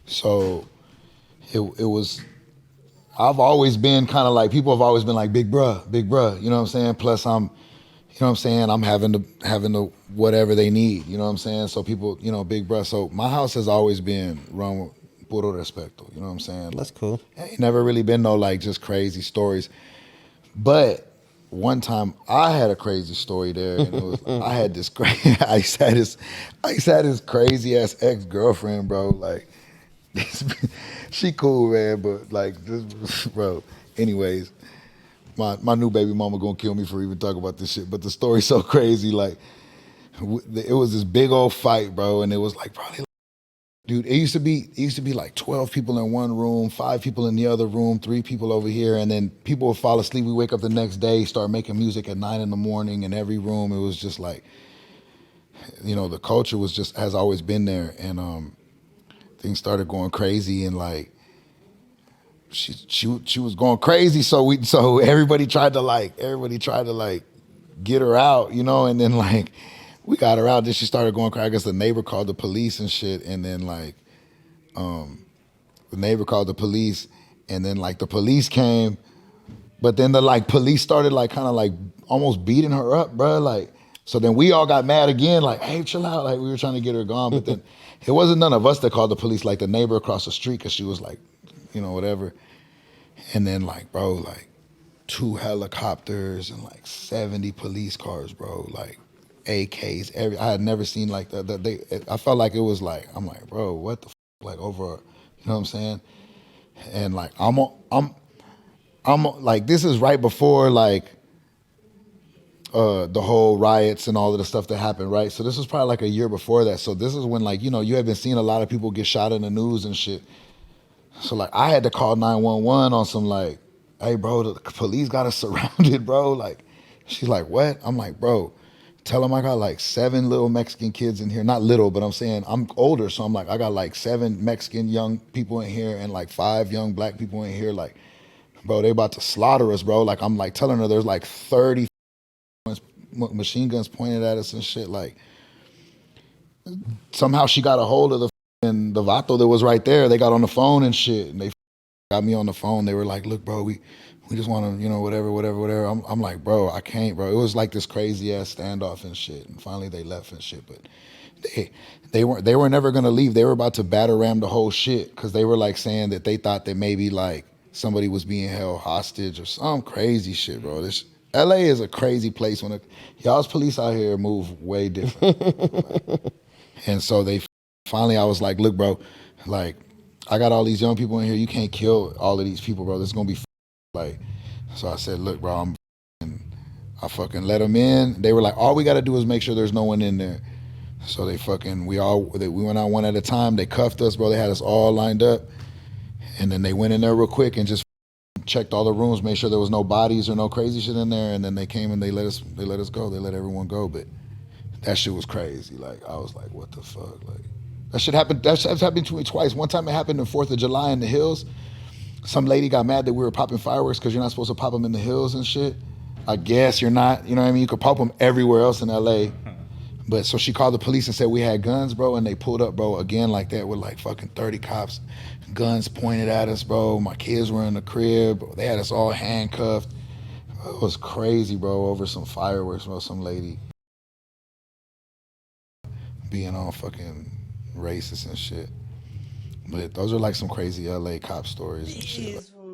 So it was. I've always been kind of like people have always been like big bruh. You know what I'm saying? Plus I'm, you know what I'm saying. I'm having to whatever they need. You know what I'm saying? So people, big bruh. So my house has always been run with puro respeto. You know what I'm saying? That's Like, cool. ain't never really been no like just crazy stories. But one time I had a crazy story there, and it was I had this crazy. I used to have this crazy ass ex girlfriend, bro. Like, this, she cool, man, but like this, bro. Anyways, my new baby mama gonna kill me for even talking about this shit. But the story's so crazy. Like, it was this big old fight, bro, and it was like probably dude, it used to be like 12 people in one room, 5 people in the other room, 3 people over here, and then people would fall asleep. We wake up the next day, start making music at 9 in the morning in every room. It was just like, the culture was just has always been there, and things started going crazy, and like she was going crazy, so everybody tried to like get her out, and then like we got her out. Then she started going crazy. I guess the neighbor called the police and shit, and then like the neighbor called the police, and then like the police came, but then the like police started like kind of like almost beating her up, bro. Like, so then we all got mad again, like, hey, chill out. Like, we were trying to get her gone, but then it wasn't none of us that called the police, like the neighbor across the street, because she was like, whatever. And then like, bro, like 2 helicopters and like 70 police cars, bro. Like AKs. I had never seen like that. I felt like it was like, I'm like, bro, what the like over, you know what I'm saying? And like I'm like, this is right before like the whole riots and all of the stuff that happened, right? So this was probably like a year before that. So this is when like, you had been seeing a lot of people get shot in the news and shit. So like I had to call 911 on some like, hey bro, the police got us surrounded, bro. Like, she's like, what? I'm like, bro, tell them I got like 7 little Mexican kids in here. Not little, but I'm saying I'm older, so I'm like, I got like 7 Mexican young people in here and like 5 young black people in here. Like, bro, they about to slaughter us, bro. Like, I'm like telling her there's like 30 machine guns pointed at us and shit. Like, somehow she got a hold of the vato that was right there. They got on the phone and shit, and they got me on the phone. They were like, look, bro, we just want to, whatever. I'm like, bro, I can't, bro. It was like this crazy ass standoff and shit. And finally they left and shit. But they they were never gonna leave. They were about to batter ram the whole shit because they were like saying that they thought that maybe like somebody was being held hostage or some crazy shit, bro. This LA is a crazy place when y'all's police out here move way different. And so they finally, I was like, look, bro, like I got all these young people in here. You can't kill all of these people, bro. This is gonna be like. So I said, look, bro, I fucking let them in. They were like, all we got to do is make sure there's no one in there. So we went out one at a time. They cuffed us, bro. They had us all lined up, and then they went in there real quick and just checked all the rooms, made sure there was no bodies or no crazy shit in there, and then they came and they let us go. They let everyone go, but that shit was crazy. Like, I was like, what the fuck? Like, that shit happened. That's happened to me twice. One time it happened on 4th of July in the hills. Some lady got mad that we were popping fireworks because you're not supposed to pop them in the hills and shit. I guess you're not. You know what I mean? You could pop them everywhere else in LA. But so she called the police and said we had guns, bro, and they pulled up, bro, again like that with like fucking 30 cops, guns pointed at us, bro. My kids were in the crib. They had us all handcuffed. It was crazy, bro, over some fireworks, bro. Some lady being all fucking racist and shit. But those are like some crazy LA cop stories and It shit. is for